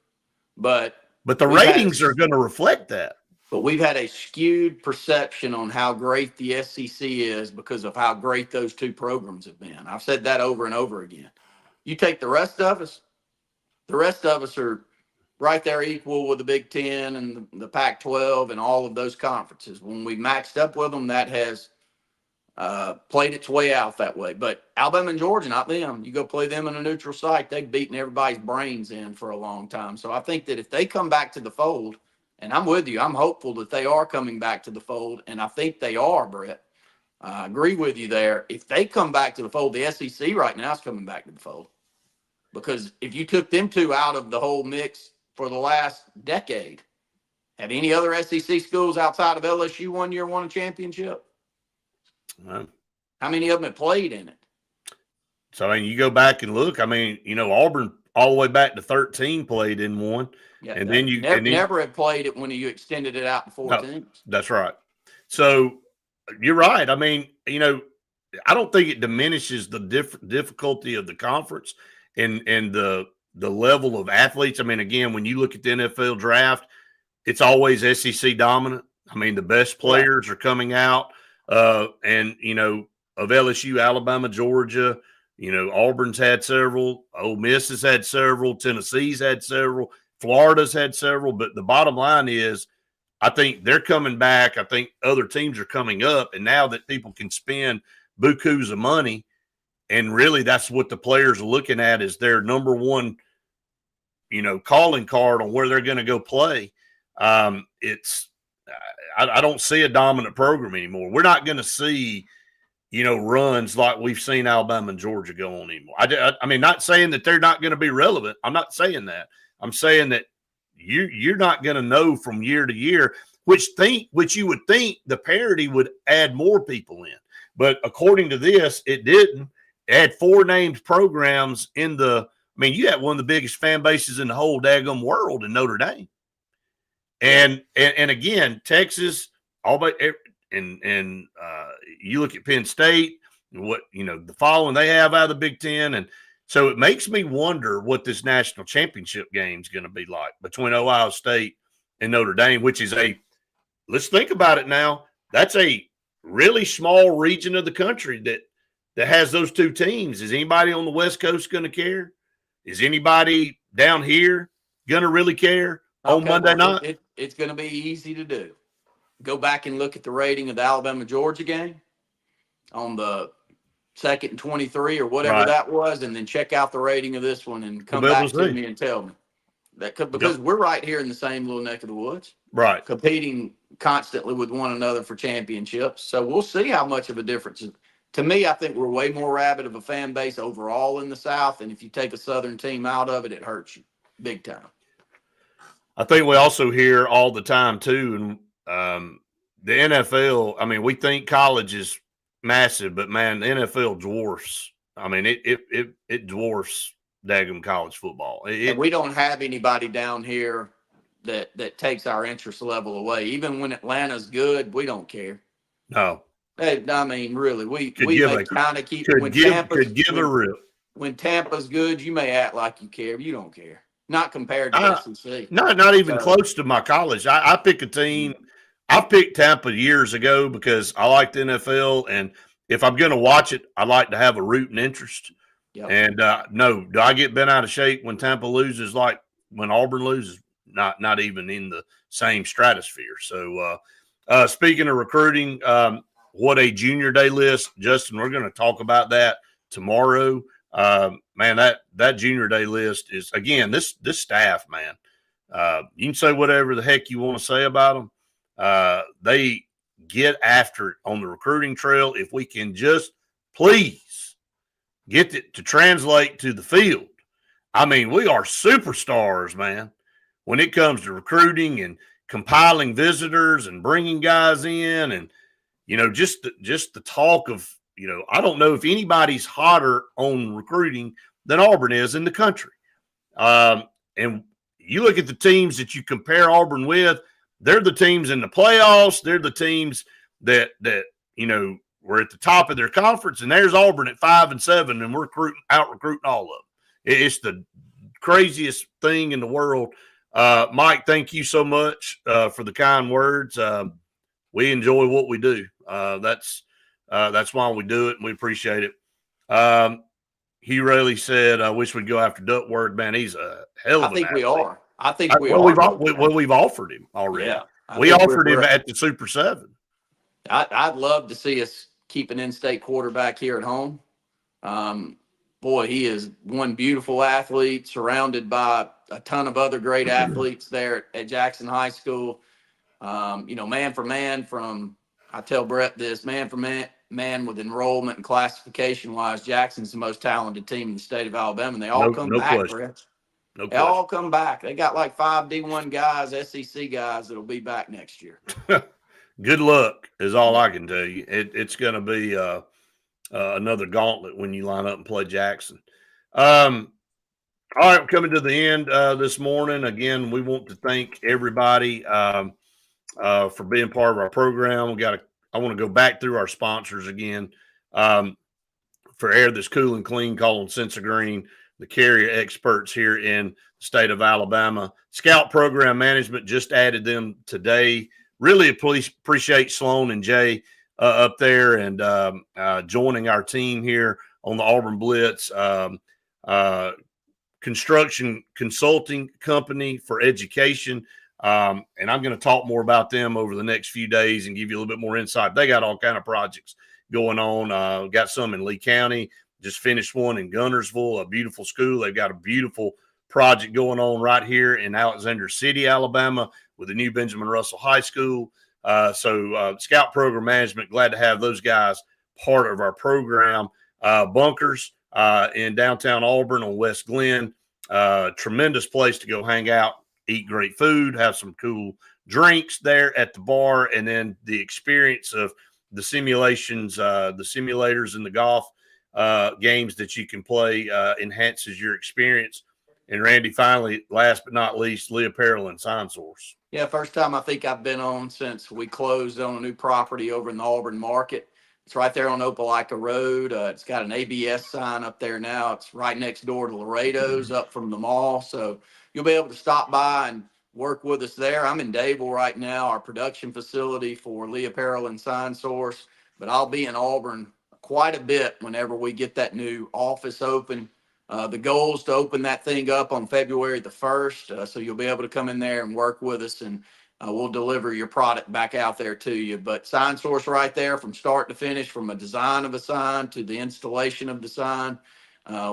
But the ratings are going to reflect that. But we've had a skewed perception on how great the SEC is because of how great those two programs have been. I've said that over and over again. You take the rest of us are right there equal with the Big Ten and the Pac-12 and all of those conferences. When we matched up with them, that has played its way out that way. But Alabama and Georgia, not them. You go play them in a neutral site, they've beaten everybody's brains in for a long time. So I think that if they come back to the fold, and I'm with you, I'm hopeful that they are coming back to the fold, and I think they are, Brett. I agree with you there. If they come back to the fold, the SEC right now is coming back to the fold. Because if you took them two out of the whole mix for the last decade, have any other SEC schools outside of LSU one year won a championship? No. How many of them have played in it? So, I mean, you go back and look. I mean, Auburn all the way back to 13 played in one. Yeah, and then you never have played it when you extended it out to 4 teams. That's right. So you're right. I mean, I don't think it diminishes the difficulty of the conference and the level of athletes. I mean, again, when you look at the NFL draft, it's always SEC dominant. I mean, the best players are coming out, and of LSU, Alabama, Georgia. Auburn's had several. Ole Miss has had several. Tennessee's had several. Florida's had several. But the bottom line is, I think they're coming back. I think other teams are coming up. And now that people can spend bukus of money, and really that's what the players are looking at is their number one, calling card on where they're going to go play. It's I don't see a dominant program anymore. We're not going to see, runs like we've seen Alabama and Georgia go on anymore. I mean, not saying that they're not going to be relevant. I'm not saying that. I'm saying that you're not going to know from year to year, which you would think the parity would add more people in. But according to this, it didn't. It had 4 named programs in the – I mean, you had one of the biggest fan bases in the whole daggum world in Notre Dame. And again, Texas, and you look at Penn State, what the following they have out of the Big Ten, and so it makes me wonder what this national championship game is going to be like between Ohio State and Notre Dame, which is let's think about it now. That's a really small region of the country that has those 2 teams. Is anybody on the West Coast going to care? Is anybody down here going to really care? On Monday night? It's going to be easy to do. Go back and look at the rating of the Alabama-Georgia game on the 2nd and 23 or whatever that was, and then check out the rating of this one and come back to me and tell me. Because we're right here in the same little neck of the woods. Right. Competing constantly with one another for championships. So we'll see how much of a difference. To me, I think we're way more rabid of a fan base overall in the South, and if you take a Southern team out of it, it hurts you big time. I think we also hear all the time too, and the NFL. I mean, we think college is massive, but man, the NFL dwarfs. I mean, it dwarfs daggum college football. And we don't have anybody down here that takes our interest level away. Even when Atlanta's good, we don't care. No, I mean, really, we kind of keep when Tampa's good, you may act like you care, but you don't care. Not compared to SEC. Not even close to my college. I pick a team. I picked Tampa years ago because I like the NFL, and if I'm going to watch it, I like to have a rooting interest. Yep. And no, do I get bent out of shape when Tampa loses like when Auburn loses? Not even in the same stratosphere. So speaking of recruiting, what a junior day list, Justin. We're going to talk about that tomorrow. Man, that junior day list is, again, this staff, man, you can say whatever the heck you want to say about them. They get after it on the recruiting trail. If we can just please get it to translate to the field. I mean, we are superstars, man, when it comes to recruiting and compiling visitors and bringing guys in, and just the talk of, I don't know if anybody's hotter on recruiting than Auburn is in the country. And you look at the teams that you compare Auburn with, they're the teams in the playoffs. They're the teams that were at the top of their conference, and there's Auburn at 5-7, and we're out recruiting all of them. It's the craziest thing in the world. Mike, thank you so much for the kind words. We enjoy what we do. That's why we do it, and we appreciate it. He really said, I wish we'd go after Duckworth. Man, he's a hell of an athlete. We are. I think we are. We've offered him already. Yeah, we offered him at the Super 7. I'd love to see us keep an in-state quarterback here at home. Boy, he is one beautiful athlete surrounded by a ton of other great athletes there at Jackson High School. Man for man I tell Brett this, man for man with enrollment and classification wise, Jackson's the most talented team in the state of Alabama. And they all come back, Brett. They all come back. They got like 5 D1 guys, SEC guys that'll be back next year. Good luck is all I can tell you. It's going to be another gauntlet when you line up and play Jackson. All right, we're coming to the end this morning. Again, we want to thank everybody for being part of our program. I want to go back through our sponsors again. For air that's cool and clean, call them Sense of Green, the carrier experts here in the state of Alabama. Scout Program Management just added them today. Really appreciate Sloan and Jay up there and joining our team here on the Auburn Blitz. Construction consulting company for education. And I'm going to talk more about them over the next few days and give you a little bit more insight. They got all kind of projects going on. Got some in Lee County, just finished one in Gunnersville, a beautiful school. They've got a beautiful project going on right here in Alexander City, Alabama, with the new Benjamin Russell High School. So Scout Program Management, glad to have those guys part of our program. Bunkers in downtown Auburn on West Glen, tremendous place to go hang out, eat great food, have some cool drinks there at the bar, and then the experience of the simulations, the simulators and the golf games that you can play enhances your experience. And Randy, finally, last but not least, Lee Apparel and Sign Source. Yeah, first time I think I've been on since we closed on a new property over in the Auburn market. It's right there on Opelika Road. It's got an ABS sign up there now. It's right next door to Laredo's up from the mall. So you'll be able to stop by and work with us there. I'm in Dable right now, our production facility for Lee Apparel and Sign Source, but I'll be in Auburn quite a bit whenever we get that new office open. The goal is to open that thing up on February the 1st. So you'll be able to come in there and work with us, and we'll deliver your product back out there to you. But Sign Source right there from start to finish, from a design of a sign to the installation of the sign.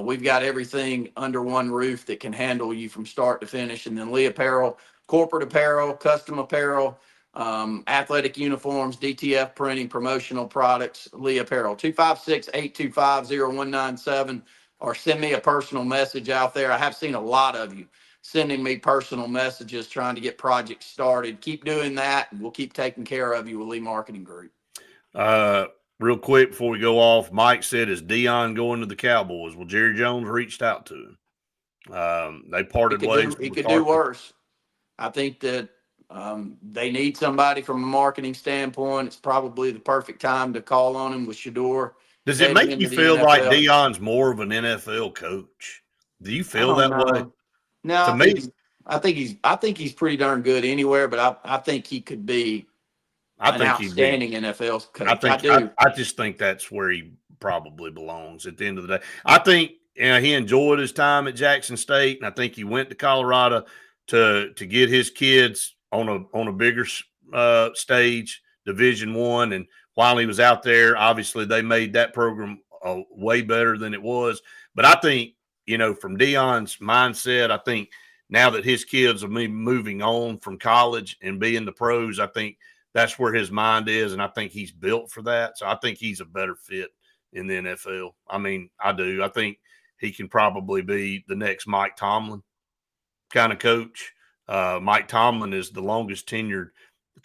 We've got everything under one roof that can handle you from start to finish. And then Lee Apparel, corporate apparel, custom apparel, athletic uniforms, DTF printing, promotional products, Lee Apparel, 256-825-0197. Or send me a personal message out there. I have seen a lot of you sending me personal messages trying to get projects started. Keep doing that, and we'll keep taking care of you with Lee Marketing Group. Real quick before we go off, Mike said, is Dion going to the Cowboys? Well, Jerry Jones reached out to him. They parted ways. He could do worse. I think that they need somebody from a marketing standpoint. It's probably the perfect time to call on him with Shador. Does it make you feel like Dion's more of an NFL coach? Do you feel that way? No, I think he's pretty darn good anywhere, but I think he could be an outstanding NFL coach. I just think that's where he probably belongs at the end of the day. I think he enjoyed his time at Jackson State, and I think he went to Colorado to get his kids on a bigger stage, Division I, and while he was out there, obviously they made that program way better than it was. But I think, from Dion's mindset, I think now that his kids are moving on from college and being the pros, I think that's where his mind is, and I think he's built for that. So I think he's a better fit in the NFL. I mean, I do. I think he can probably be the next Mike Tomlin kind of coach. Mike Tomlin is the longest tenured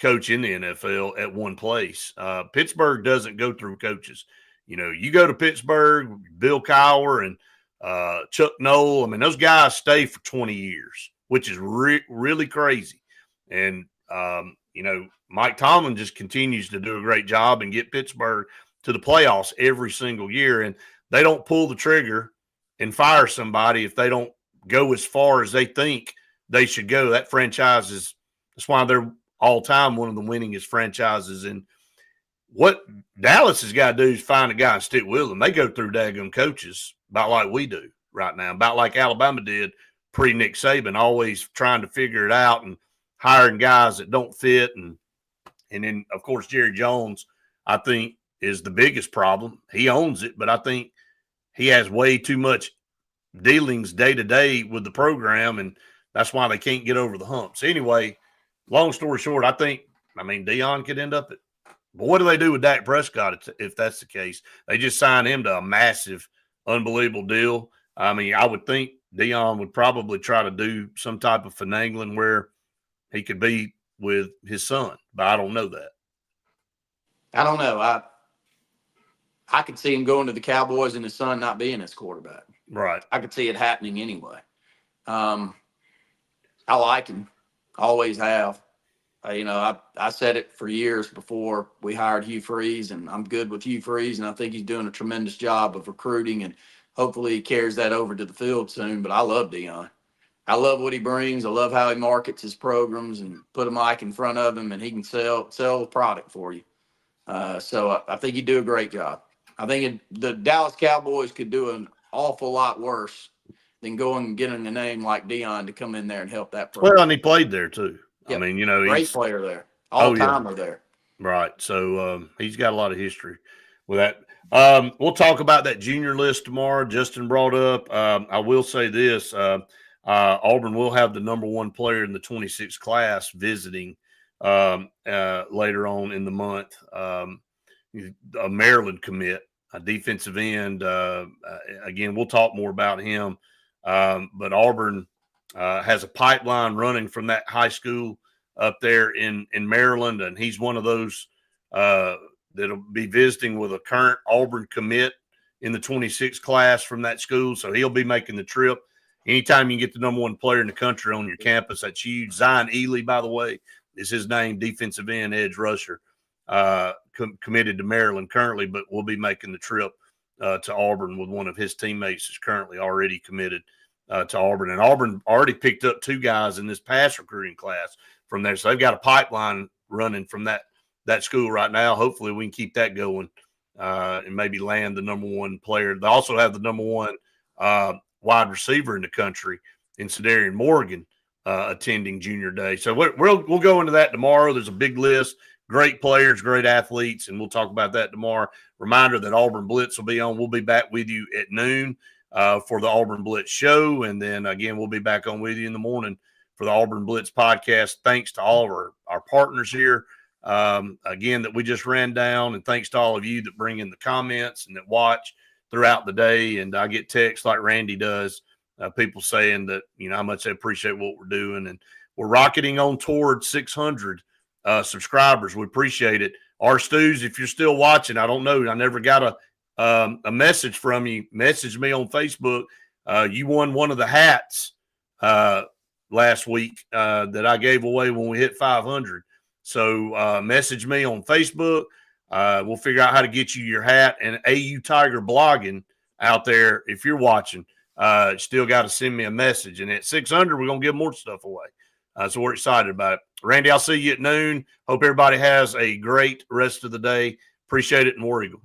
coach in the NFL at one place. Pittsburgh doesn't go through coaches. You go to Pittsburgh, Bill Cowher and Chuck Noll. I mean, those guys stay for 20 years, which is really crazy. And, Mike Tomlin just continues to do a great job and get Pittsburgh to the playoffs every single year. And they don't pull the trigger and fire somebody if they don't go as far as they think they should go. That franchise that's why they're all time one of the winningest franchises. And what Dallas has got to do is find a guy and stick with them. They go through daggum coaches about like we do right now, about like Alabama did pre-Nick Saban, always trying to figure it out and hiring guys that don't fit. And then, of course, Jerry Jones, I think, is the biggest problem. He owns it, but I think he has way too much dealings day-to-day with the program, and that's why they can't get over the hump. So anyway, long story short, Dion could end up at – but what do they do with Dak Prescott if that's the case? They just sign him to a massive, unbelievable deal. I mean, I would think Dion would probably try to do some type of finagling where he could be with his son, but I don't know that. I don't know. I could see him going to the Cowboys and his son not being his quarterback. Right. I could see it happening anyway. I like him. Always have. I said it for years before we hired Hugh Freeze, and I'm good with Hugh Freeze, and I think he's doing a tremendous job of recruiting, and hopefully he carries that over to the field soon. But I love Dion. I love what he brings. I love how he markets his programs and put a mic in front of him, and he can sell the product for you. So I think he'd do a great job. I think the Dallas Cowboys could do an awful lot worse than going and getting a name like Dion to come in there and help that program. Well, and he played there too. Yep. I mean, great player there. All-timer there. Right. So he's got a lot of history with that. We'll talk about that junior list tomorrow. Justin brought up. I will say this. I Auburn will have the number one player in the 26 class visiting later on in the month. A Maryland commit, a defensive end. Again, we'll talk more about him. But Auburn has a pipeline running from that high school up there in Maryland, and he's one of those that'll be visiting with a current Auburn commit in the 26 class from that school. So he'll be making the trip. Anytime you get the number one player in the country on your campus, that's huge. Zion Ely, by the way, is his name, defensive end, edge rusher, committed to Maryland currently, but will be making the trip to Auburn with one of his teammates who's currently already committed to Auburn. And Auburn already picked up 2 guys in this past recruiting class from there. So they've got a pipeline running from that school right now. Hopefully we can keep that going and maybe land the number one player. They also have the number one wide receiver in the country in Sedarian Morgan attending junior day. So we'll go into that tomorrow. There's a big list, great players, great athletes, and we'll talk about that tomorrow. Reminder that Auburn Blitz will be on. We'll be back with you at noon for the Auburn Blitz show. And then again, we'll be back on with you in the morning for the Auburn Blitz podcast. Thanks to all of our partners here. Again, that we just ran down, and thanks to all of you that bring in the comments and that watch throughout the day. And I get texts like Randy does, people saying that, how much they appreciate what we're doing. And we're rocketing on toward 600 subscribers. We appreciate it. R. Stews, if you're still watching, I don't know. I never got a message from you. Message me on Facebook. You won one of the hats last week that I gave away when we hit 500. So message me on Facebook. We'll figure out how to get you your hat. And AU Tiger blogging out there, if you're watching, still got to send me a message. And at 600, we're going to give more stuff away. So we're excited about it. Randy, I'll see you at noon. Hope everybody has a great rest of the day. Appreciate it, and War Eagle.